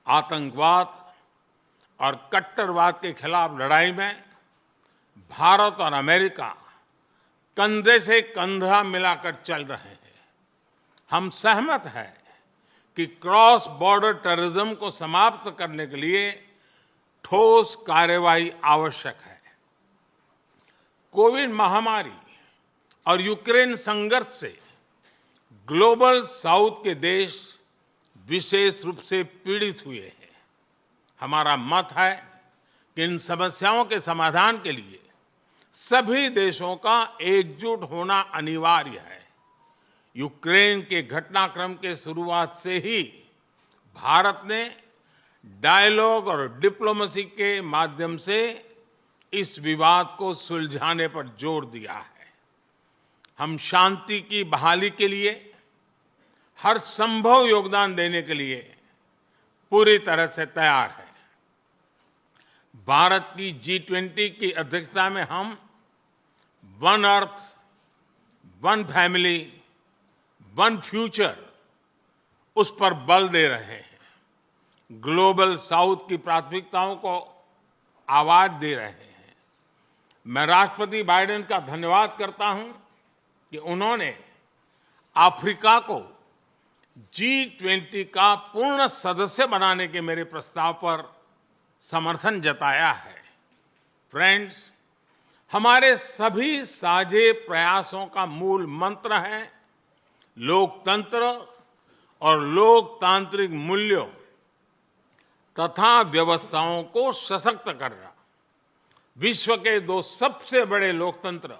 आतंकवाद और कट्टरवाद के खिलाफ लड़ाई में भारत और अमेरिका कंधे से कंधा मिलाकर चल रहे हैं। हम सहमत हैं कि क्रॉस बॉर्डर टेररिज्म को समाप्त करने के लिए ठोस कार्यवाही आवश्यक है। कोविड महामारी और यूक्रेन संघर्ष से ग्लोबल साउथ के देश विशेष रूप से पीड़ित हुए हैं। हमारा मत है कि इन समस्याओं के समाधान के लिए सभी देशों का एकजुट होना अनिवार्य है। यूक्रेन के घटनाक्रम के शुरुआत से ही भारत ने डायलॉग और डिप्लोमेसी के माध्यम से इस विवाद को सुलझाने पर जोर दिया है। हम शांति की बहाली के लिए हर संभव योगदान देने के लिए पूरी तरह से तैयार हैं। भारत की G20 की अध्यक्षता में हम one earth, one family, one future उस पर बल दे रहे हैं। ग्लोबल साउथ की प्राथमिकताओं को आवाज दे रहे हैं। मैं राष्ट्रपति बाइडेन का धन्यवाद करता हूं कि उन्होंने अफ्रीका को G20 का पूर्ण सदस्य बनाने के मेरे प्रस्ताव पर समर्थन जताया है। फ्रेंड्स, हमारे सभी साझे प्रयासों का मूल मंत्र है लोकतंत्र और लोकतांत्रिक मूल्यों तथा व्यवस्थाओं को सशक्त करना। विश्व के दो सबसे बड़े लोकतंत्र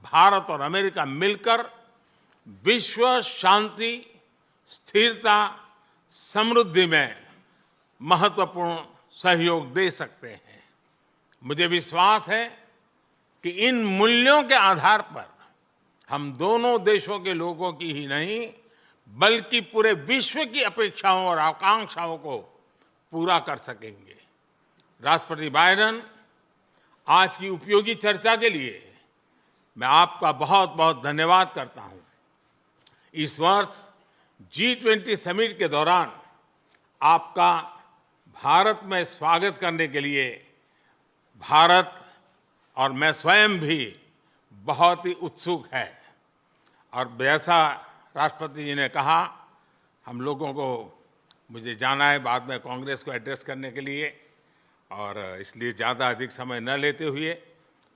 भारत और अमेरिका मिलकर विश्व शांति, स्थिरता, समृद्धि में महत्वपूर्ण सहयोग दे सकते हैं। मुझे विश्वास है कि इन मूल्यों के आधार पर हम दोनों देशों के लोगों की ही नहीं बल्कि पूरे विश्व की अपेक्षाओं और आकांक्षाओं को पूरा कर सकेंगे। राष्ट्रपति बाइडेन, आज की उपयोगी चर्चा के लिए मैं आपका बहुत बहुत धन्यवाद करता हूं। इस वर्ष G20 समिट के दौरान आपका भारत में स्वागत करने के लिए भारत और मैं स्वयं भी बहुत ही उत्सुक है। और जैसा राष्ट्रपति जी ने कहा, हम लोगों को मुझे जाना है बाद में कांग्रेस को एड्रेस करने के लिए, और इसलिए ज़्यादा अधिक समय न लेते हुए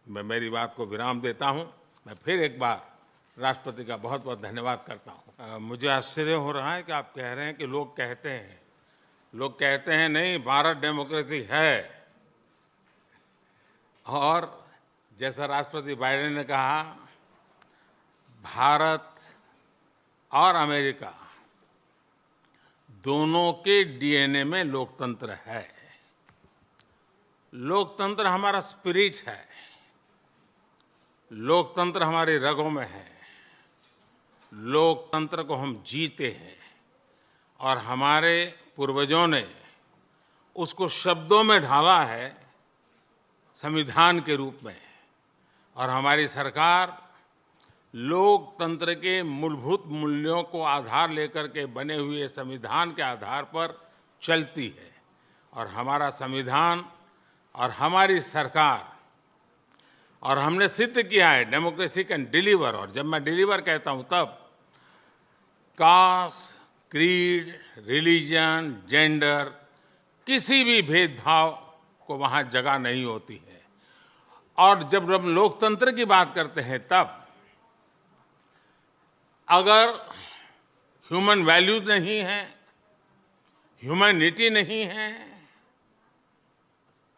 मैं मेरी बात को विराम देता हूं। मैं फिर एक बार राष्ट्रपति का बहुत बहुत धन्यवाद करता हूं। मुझे आश्चर्य हो रहा है कि आप कह रहे हैं कि लोग कहते हैं नहीं, भारत डेमोक्रेसी है। और जैसा राष्ट्रपति बाइडेन ने कहा, भारत और अमेरिका दोनों के डीएनए में लोकतंत्र है। लोकतंत्र हमारा स्पिरिट है। लोकतंत्र हमारी रगों में है। लोकतंत्र को हम जीते हैं और हमारे पूर्वजों ने उसको शब्दों में ढाला है संविधान के रूप में। और हमारी सरकार लोकतंत्र के मूलभूत मूल्यों को आधार लेकर के बने हुए संविधान के आधार पर चलती है। और हमारा संविधान और हमारी सरकार, और हमने सिद्ध किया है डेमोक्रेसी कैन डिलीवर। और जब मैं डिलीवर कहता हूं तब कास्ट, क्रीड, रिलीजन, जेंडर, किसी भी भेदभाव को वहां जगह नहीं होती है। और जब हम लोकतंत्र की बात करते हैं तब अगर ह्यूमन वैल्यूज नहीं है, ह्यूमैनिटी नहीं है,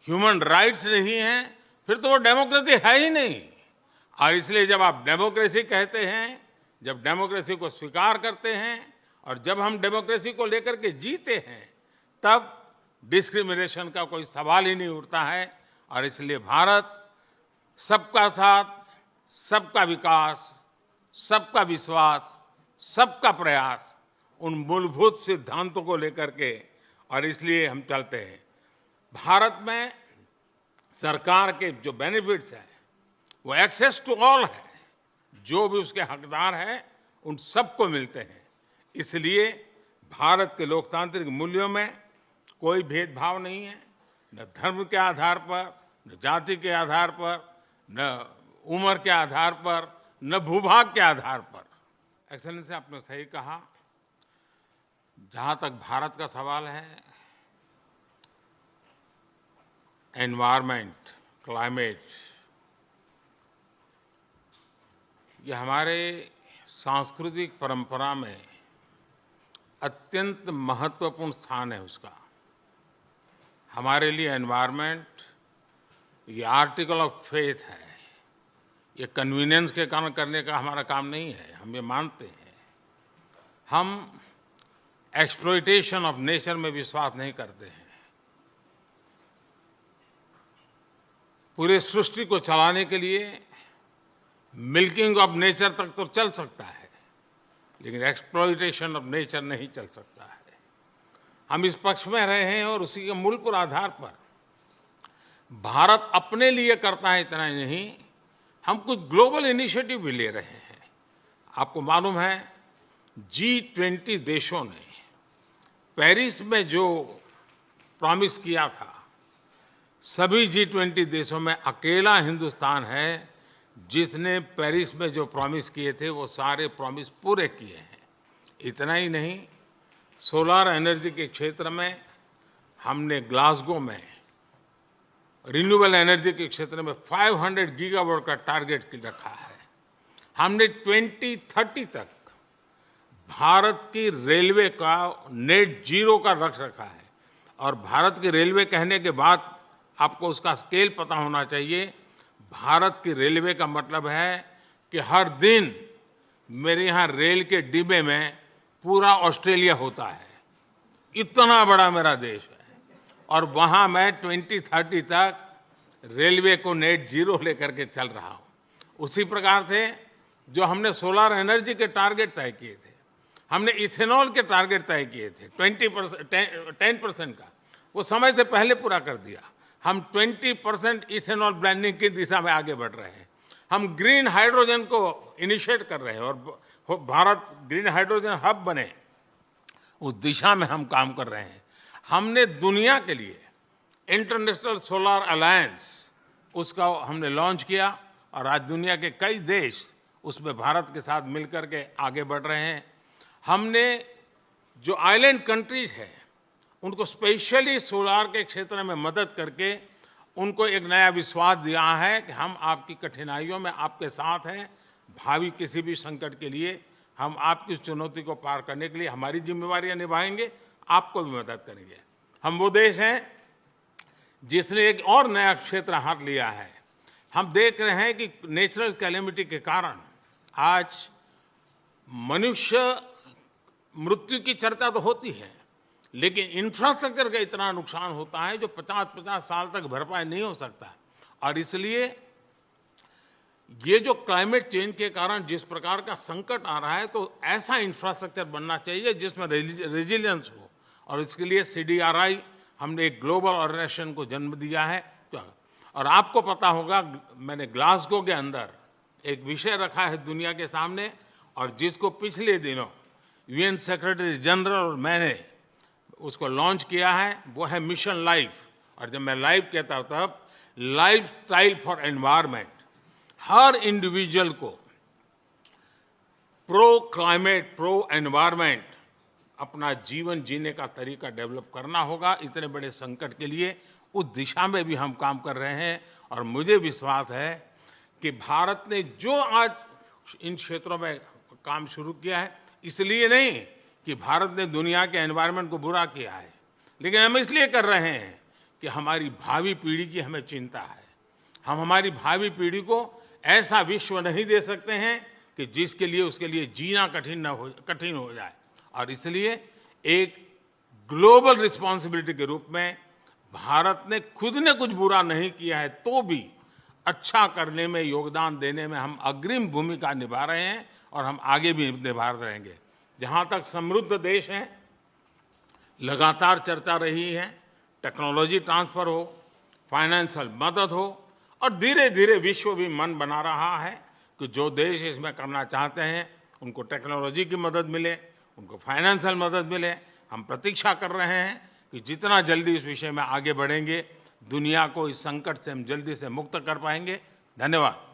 ह्यूमन राइट्स नहीं है, फिर तो वो डेमोक्रेसी है ही नहीं। और इसलिए जब आप डेमोक्रेसी कहते हैं, जब डेमोक्रेसी को स्वीकार करते हैं और जब हम डेमोक्रेसी को लेकर के जीते हैं, तब डिस्क्रिमिनेशन का कोई सवाल ही नहीं उठता है। और इसलिए भारत सबका साथ, सबका विकास, सबका विश्वास, सबका प्रयास, उन मूलभूत सिद्धांतों को लेकर के, और इसलिए हम चलते हैं। भारत में सरकार के जो बेनिफिट्स हैं वो एक्सेस टू ऑल है। जो भी उसके हकदार हैं उन सबको मिलते हैं। इसलिए भारत के लोकतांत्रिक मूल्यों में कोई भेदभाव नहीं है, न धर्म के आधार पर, न जाति के आधार पर, न उम्र के आधार पर, न भूभाग के आधार पर। एक्सेलेंसी, आपने सही कहा। जहां तक भारत का सवाल है, एनवायरमेंट, क्लाइमेट, ये हमारे सांस्कृतिक परंपरा में अत्यंत महत्वपूर्ण स्थान है उसका। हमारे लिए एनवायरमेंट ये आर्टिकल ऑफ फेथ है। ये कन्वीनियंस के कारण करने का हमारा काम नहीं है, हम ये मानते हैं। हम एक्सप्लॉइटेशन ऑफ नेचर में विश्वास नहीं करते हैं। पूरे सृष्टि को चलाने के लिए मिल्किंग ऑफ नेचर तक तो चल सकता है, लेकिन एक्सप्लॉइटेशन ऑफ नेचर नहीं चल सकता है। हम इस पक्ष में रहे हैं और उसी के मूल पर आधार पर भारत अपने लिए करता है, इतना ही नहीं, हम कुछ ग्लोबल इनिशिएटिव भी ले रहे हैं। आपको मालूम है, G20 देशों ने पेरिस में जो प्रॉमिस किया था, सभी G20 देशों में अकेला हिंदुस्तान है जिसने पेरिस में जो प्रॉमिस किए थे वो सारे प्रॉमिस पूरे किए हैं। इतना ही नहीं, सोलर एनर्जी के क्षेत्र में हमने ग्लासगो में रिन्यूएबल एनर्जी के क्षेत्र में 500 गीगावाट का टारगेट रखा है। हमने 2030 तक भारत की रेलवे का नेट जीरो का लक्ष्य रखा है। और भारत की रेलवे कहने के बाद आपको उसका स्केल पता होना चाहिए। भारत की रेलवे का मतलब है कि हर दिन मेरे यहाँ रेल के डिब्बे में पूरा ऑस्ट्रेलिया होता है। इतना बड़ा मेरा देश है और वहाँ मैं 2030 तक रेलवे को नेट जीरो लेकर के चल रहा हूँ। उसी प्रकार से जो हमने सोलर एनर्जी के टारगेट तय किए थे, हमने इथेनॉल के टारगेट तय किए थे 10% का, वो समय से पहले पूरा कर दिया। हम 20% इथेनॉल ब्लेंडिंग की दिशा में आगे बढ़ रहे हैं। हम ग्रीन हाइड्रोजन को इनिशिएट कर रहे हैं और भारत ग्रीन हाइड्रोजन हब बने, उस दिशा में हम काम कर रहे हैं। हमने दुनिया के लिए इंटरनेशनल सोलर अलायंस उसका हमने लॉन्च किया और आज दुनिया के कई देश उसमें भारत के साथ मिलकर के आगे बढ़ रहे हैं। हमने जो आइलैंड कंट्रीज है उनको स्पेशली सोलार के क्षेत्र में मदद करके उनको एक नया विश्वास दिया है कि हम आपकी कठिनाइयों में आपके साथ हैं। भावी किसी भी संकट के लिए हम आपकी चुनौती को पार करने के लिए हमारी जिम्मेवारियां निभाएंगे, आपको भी मदद करेंगे। हम वो देश हैं जिसने एक और नया क्षेत्र हाथ लिया है। हम देख रहे हैं कि नेचुरल कैलेमिटी के कारण आज मनुष्य मृत्यु की चर्चा तो होती है, लेकिन इंफ्रास्ट्रक्चर का इतना नुकसान होता है जो 50-50 साल तक भरपाई नहीं हो सकता। और इसलिए ये जो क्लाइमेट चेंज के कारण जिस प्रकार का संकट आ रहा है, तो ऐसा इंफ्रास्ट्रक्चर बनना चाहिए जिसमें रेजिलियंस हो। और इसके लिए CDRI हमने एक ग्लोबल ऑर्गेनाइजेशन को जन्म दिया है। और आपको पता होगा, मैंने ग्लासगो के अंदर एक विषय रखा है दुनिया के सामने, और जिसको पिछले दिनों UN सेक्रेटरी जनरल और मैंने उसको लॉन्च किया है, वो है मिशन लाइफ। और जब मैं लाइफ कहता हूं तब life style for environment. Her individual को प्रो क्लाइमेट, प्रो एनवायरमेंट अपना जीवन जीने का तरीका डेवलप करना होगा। इतने बड़े संकट के लिए उस दिशा में भी हम काम कर रहे हैं। और मुझे विश्वास है कि भारत ने जो आज इन क्षेत्रों में काम शुरू किया है, इसलिए नहीं कि भारत ने दुनिया के एनवायरनमेंट को बुरा किया है, लेकिन हम इसलिए कर रहे हैं कि हमारी भावी पीढ़ी की हमें चिंता है। हम हमारी भावी पीढ़ी को ऐसा विश्व नहीं दे सकते हैं कि जिसके लिए उसके लिए जीना कठिन हो जाए। और इसलिए एक ग्लोबल रिस्पॉन्सिबिलिटी के रूप में भारत ने खुद ने कुछ बुरा नहीं किया है तो भी अच्छा करने में, योगदान देने में हम अग्रिम भूमिका निभा रहे हैं और हम आगे भी निभा रहेंगे। जहां तक समृद्ध देश हैं, लगातार चर्चा रही है, टेक्नोलॉजी ट्रांसफर हो, फाइनेंशियल मदद हो, और धीरे धीरे विश्व भी मन बना रहा है कि जो देश इसमें करना चाहते हैं उनको टेक्नोलॉजी की मदद मिले, उनको फाइनेंशियल मदद मिले। हम प्रतीक्षा कर रहे हैं कि जितना जल्दी इस विषय में आगे बढ़ेंगे, दुनिया को इस संकट से हम जल्दी से मुक्त कर पाएंगे। धन्यवाद।